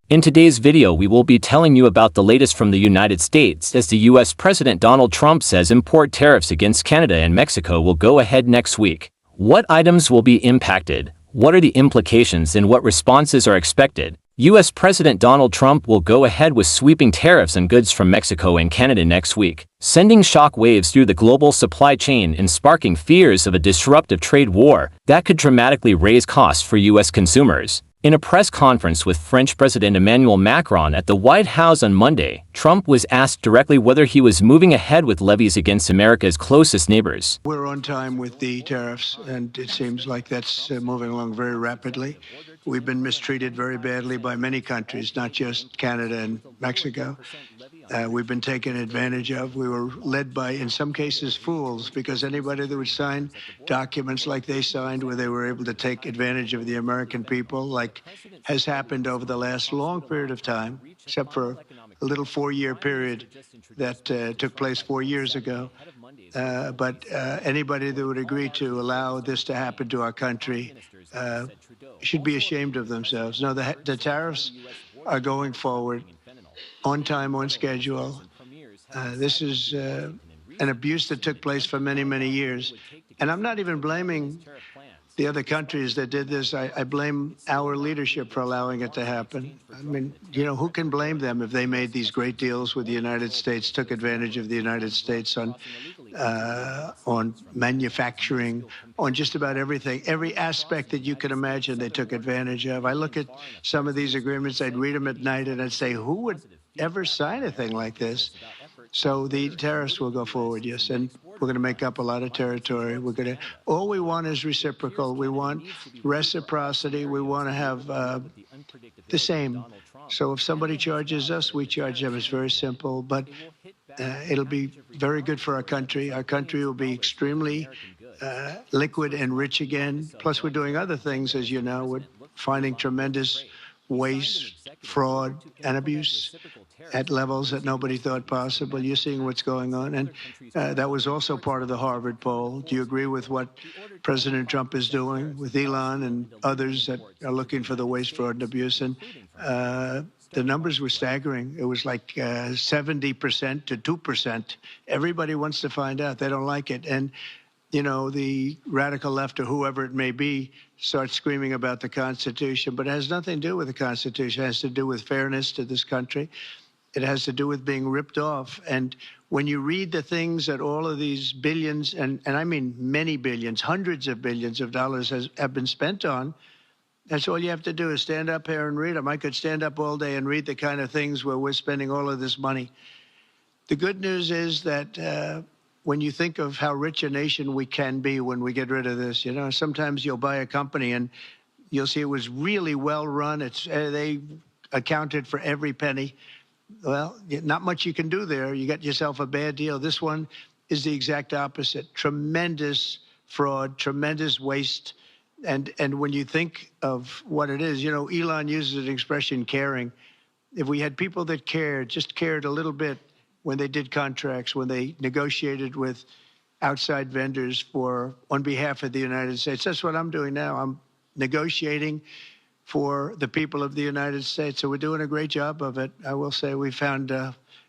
In today's video, we will be telling you about the latest from the United States as the U.S. President Donald Trump says import tariffs against Canada and Mexico will go ahead next week. What items will be impacted? What are the implications and what responses are expected? U.S. President Donald Trump will go ahead with sweeping tariffs on goods from Mexico and Canada next week, sending shock waves through the global supply chain and sparking fears of a disruptive trade war that could dramatically raise costs for U.S. consumers. In a press conference with French President Emmanuel Macron at the White House on Monday, Trump was asked directly whether he was moving ahead with levies against America's closest neighbors. We're on time with the tariffs, and it seems like that's moving along very rapidly. We've been mistreated very badly by many countries, not just Canada and Mexico. We've been taken advantage of. We were led by, in some cases, fools, because anybody that would sign documents like they signed where they were able to take advantage of the American people, like has happened over the last long period of time, except for a little 4-year period that took place 4 years ago. But anybody that would agree to allow this to happen to our country should be ashamed of themselves. No, the tariffs are going forward on time, on schedule. This is an abuse that took place for many, many years. And I'm not even blaming the other countries that did this. I blame our leadership for allowing it to happen. I mean, you know, who can blame them if they made these great deals with the United States, took advantage of the United States on manufacturing, on just about everything. Every aspect that you can imagine, they took advantage of. I look at some of these agreements, I'd read them at night, and I'd say, who would ever sign a thing like this? So the tariffs will go forward, yes, and we're going to make up a lot of territory. All we want is reciprocal. We want reciprocity. We want to have the same. So if somebody charges us, we charge them. It's very simple, but it'll be very good for our country. Our country will be extremely liquid and rich again. Plus, we're doing other things, as you know. We're finding tremendous waste, fraud, and abuse at levels that nobody thought possible. You're seeing what's going on. And that was also part of the Harvard poll. Do you agree with what President Trump is doing with Elon and others that are looking for the waste, fraud, and abuse? And the numbers were staggering. It was like 70% to 2%. Everybody wants to find out. They don't like it. And you know, the radical left or whoever it may be starts screaming about the Constitution, but it has nothing to do with the Constitution. It has to do with fairness to this country. It has to do with being ripped off. And when you read the things that all of these billions, and I mean many billions, hundreds of billions of dollars have been spent on, that's all you have to do is stand up here and read them. I could stand up all day and read the kind of things where we're spending all of this money. The good news is that when you think of how rich a nation we can be when we get rid of this, you know, sometimes you'll buy a company and you'll see it was really well run. They accounted for every penny. Well, not much you can do there. You got yourself a bad deal. This one is the exact opposite. Tremendous fraud, tremendous waste. And when you think of what it is, you know, Elon uses an expression, caring. If we had people that cared, just cared a little bit, when they did contracts, when they negotiated with outside vendors on behalf of the United States. That's what I'm doing now. I'm negotiating for the people of the United States. So we're doing a great job of it. I will say we found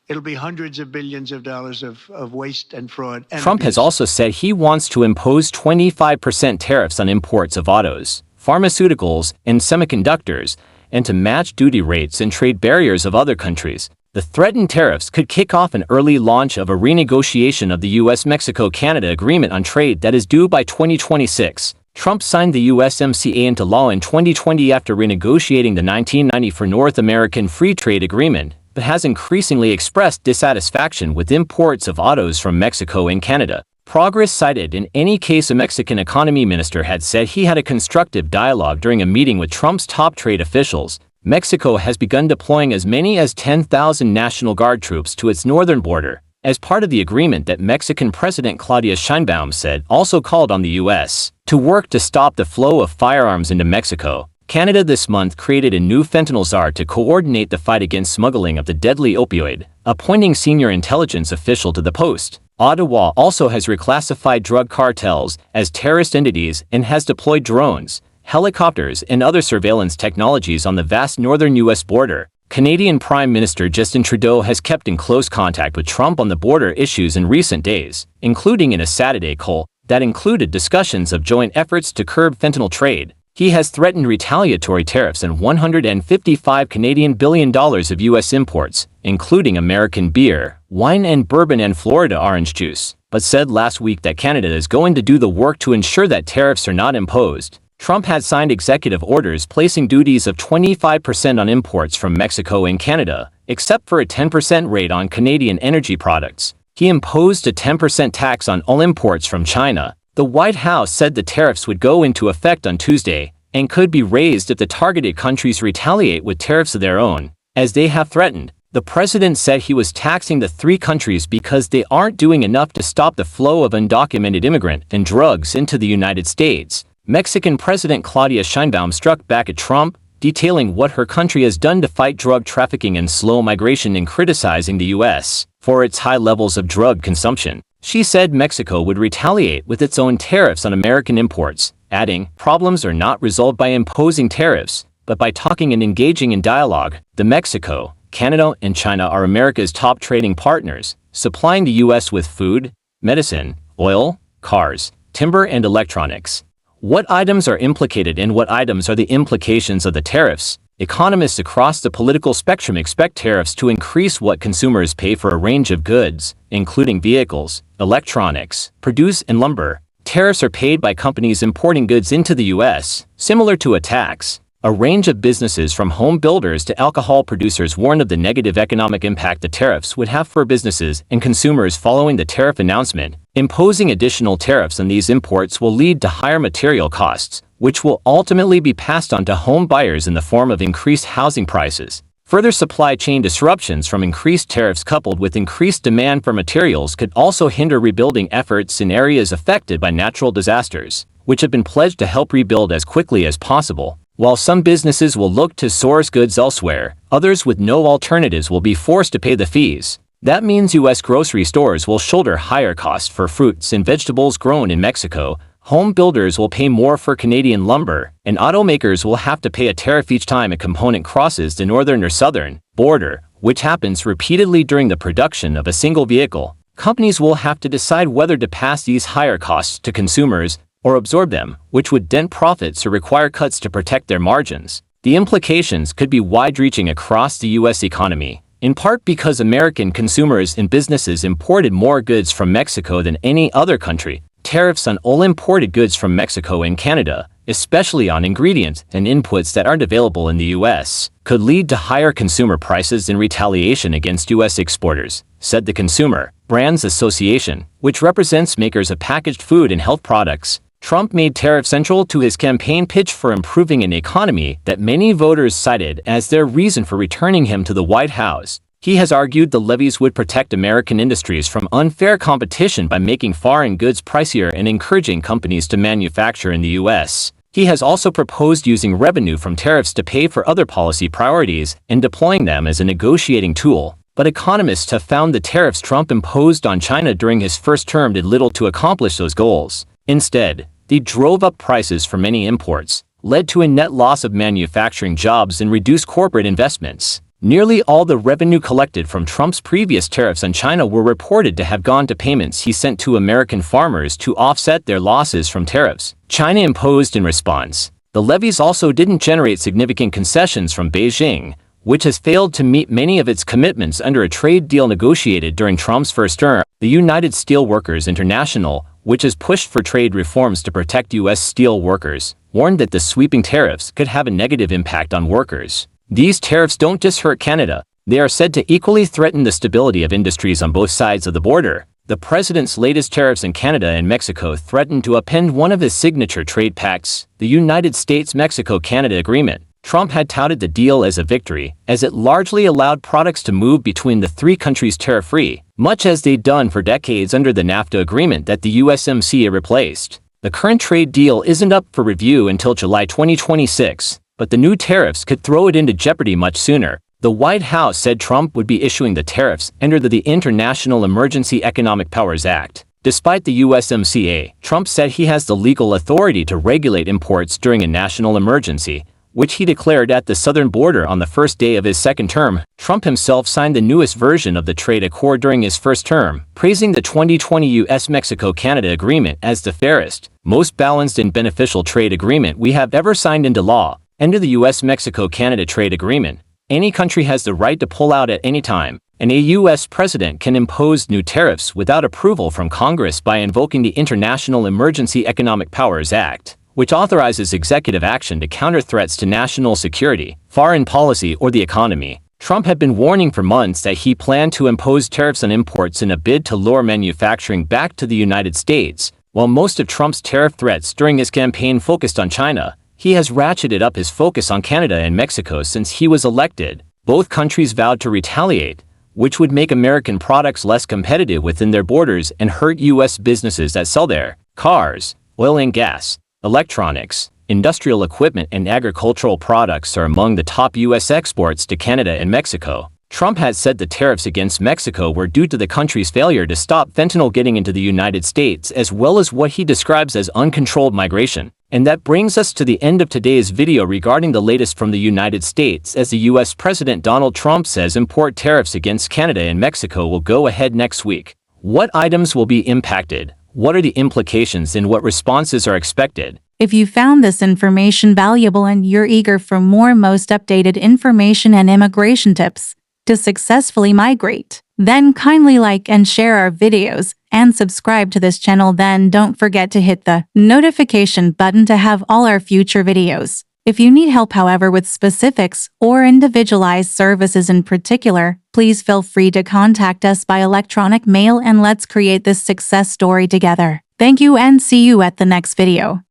it'll be hundreds of billions of dollars of waste and fraud. And Trump has also said he wants to impose 25% tariffs on imports of autos, pharmaceuticals, and semiconductors, and to match duty rates and trade barriers of other countries. The threatened tariffs could kick off an early launch of a renegotiation of the U.S. Mexico-Canada Agreement on trade that is due by 2026. Trump signed the USMCA into law in 2020 after renegotiating the 1994 North American Free Trade Agreement, but has increasingly expressed dissatisfaction with imports of autos from Mexico and Canada. Progress cited. In any case, a Mexican economy minister had said he had a constructive dialogue during a meeting with Trump's top trade officials. Mexico has begun deploying as many as 10,000 National Guard troops to its northern border, as part of the agreement that Mexican President Claudia Sheinbaum said also called on the U.S. to work to stop the flow of firearms into Mexico. Canada this month created a new fentanyl czar to coordinate the fight against smuggling of the deadly opioid, appointing senior intelligence official to the post. Ottawa also has reclassified drug cartels as terrorist entities and has deployed drones, helicopters, and other surveillance technologies on the vast northern U.S. border. Canadian Prime Minister Justin Trudeau has kept in close contact with Trump on the border issues in recent days, including in a Saturday call that included discussions of joint efforts to curb fentanyl trade. He has threatened retaliatory tariffs on $155 Canadian billion of U.S. imports, including American beer, wine and bourbon and Florida orange juice, but said last week that Canada is going to do the work to ensure that tariffs are not imposed. Trump had signed executive orders placing duties of 25% on imports from Mexico and Canada, except for a 10% rate on Canadian energy products. He imposed a 10% tax on all imports from China. The White House said the tariffs would go into effect on Tuesday and could be raised if the targeted countries retaliate with tariffs of their own, as they have threatened. The president said he was taxing the three countries because they aren't doing enough to stop the flow of undocumented immigrant and drugs into the United States. Mexican President Claudia Sheinbaum struck back at Trump, detailing what her country has done to fight drug trafficking and slow migration and criticizing the U.S. for its high levels of drug consumption. She said Mexico would retaliate with its own tariffs on American imports, adding, "Problems are not resolved by imposing tariffs, but by talking and engaging in dialogue." The Mexico, Canada, and China are America's top trading partners, supplying the U.S. with food, medicine, oil, cars, timber, and electronics. What items are implicated and what items are the implications of the tariffs? Economists across the political spectrum expect tariffs to increase what consumers pay for a range of goods, including vehicles, electronics, produce, and lumber. Tariffs are paid by companies importing goods into the U.S., similar to a tax. A range of businesses from home builders to alcohol producers warned of the negative economic impact the tariffs would have for businesses and consumers following the tariff announcement. Imposing additional tariffs on these imports will lead to higher material costs, which will ultimately be passed on to home buyers in the form of increased housing prices. Further supply chain disruptions from increased tariffs coupled with increased demand for materials could also hinder rebuilding efforts in areas affected by natural disasters, which have been pledged to help rebuild as quickly as possible. While some businesses will look to source goods elsewhere, others with no alternatives will be forced to pay the fees. That means U.S. grocery stores will shoulder higher costs for fruits and vegetables grown in Mexico, home builders will pay more for Canadian lumber, and automakers will have to pay a tariff each time a component crosses the northern or southern border, which happens repeatedly during the production of a single vehicle. Companies will have to decide whether to pass these higher costs to consumers or absorb them, which would dent profits or require cuts to protect their margins. The implications could be wide-reaching across the U.S. economy, in part because American consumers and businesses imported more goods from Mexico than any other country. Tariffs on all imported goods from Mexico and Canada, especially on ingredients and inputs that aren't available in the U.S., could lead to higher consumer prices in retaliation against U.S. exporters, said the Consumer Brands Association, which represents makers of packaged food and health products. Trump made tariffs central to his campaign pitch for improving an economy that many voters cited as their reason for returning him to the White House. He has argued the levies would protect American industries from unfair competition by making foreign goods pricier and encouraging companies to manufacture in the U.S. He has also proposed using revenue from tariffs to pay for other policy priorities and deploying them as a negotiating tool. But economists have found the tariffs Trump imposed on China during his first term did little to accomplish those goals. Instead, they drove up prices for many imports, led to a net loss of manufacturing jobs and reduced corporate investments. Nearly all the revenue collected from Trump's previous tariffs on China were reported to have gone to payments he sent to American farmers to offset their losses from tariffs China imposed in response. The levies also didn't generate significant concessions from Beijing, which has failed to meet many of its commitments under a trade deal negotiated during Trump's first term. The United Steelworkers International, which has pushed for trade reforms to protect U.S. steel workers, warned that the sweeping tariffs could have a negative impact on workers. These tariffs don't just hurt Canada, they are said to equally threaten the stability of industries on both sides of the border. The president's latest tariffs in Canada and Mexico threatened to upend one of his signature trade pacts, the United States-Mexico-Canada Agreement. Trump had touted the deal as a victory, as it largely allowed products to move between the three countries tariff-free, much as they'd done for decades under the NAFTA agreement that the USMCA replaced. The current trade deal isn't up for review until July 2026, but the new tariffs could throw it into jeopardy much sooner. The White House said Trump would be issuing the tariffs under the International Emergency Economic Powers Act, Despite the USMCA, Trump said he has the legal authority to regulate imports during a national emergency, which he declared at the southern border on the first day of his second term. Trump himself signed the newest version of the trade accord during his first term, praising the 2020 U.S. Mexico-Canada Agreement as the fairest, most balanced and beneficial trade agreement we have ever signed into law. Under the U.S. Mexico-Canada Trade Agreement, any country has the right to pull out at any time, and a U.S. president can impose new tariffs without approval from Congress by invoking the International Emergency Economic Powers Act, which authorizes executive action to counter threats to national security, foreign policy, or the economy. Trump had been warning for months that he planned to impose tariffs on imports in a bid to lure manufacturing back to the United States. While most of Trump's tariff threats during his campaign focused on China, he has ratcheted up his focus on Canada and Mexico since he was elected. Both countries vowed to retaliate, which would make American products less competitive within their borders and hurt U.S. businesses that sell their cars, oil and gas, electronics, industrial equipment, and agricultural products are among the top U.S. exports to Canada and Mexico. Trump had said the tariffs against Mexico were due to the country's failure to stop fentanyl getting into the United States, as well as what he describes as uncontrolled migration. And that brings us to the end of today's video regarding the latest from the United States, as the U.S. President Donald Trump says import tariffs against Canada and Mexico will go ahead next week. What items will be impacted? What are the implications and what responses are expected? If you found this information valuable and you're eager for more most updated information and immigration tips to successfully migrate, then kindly like and share our videos and subscribe to this channel. Then don't forget to hit the notification button to have all our future videos. If you need help, however, with specifics or individualized services in particular, please feel free to contact us by electronic mail and let's create this success story together. Thank you and see you at the next video.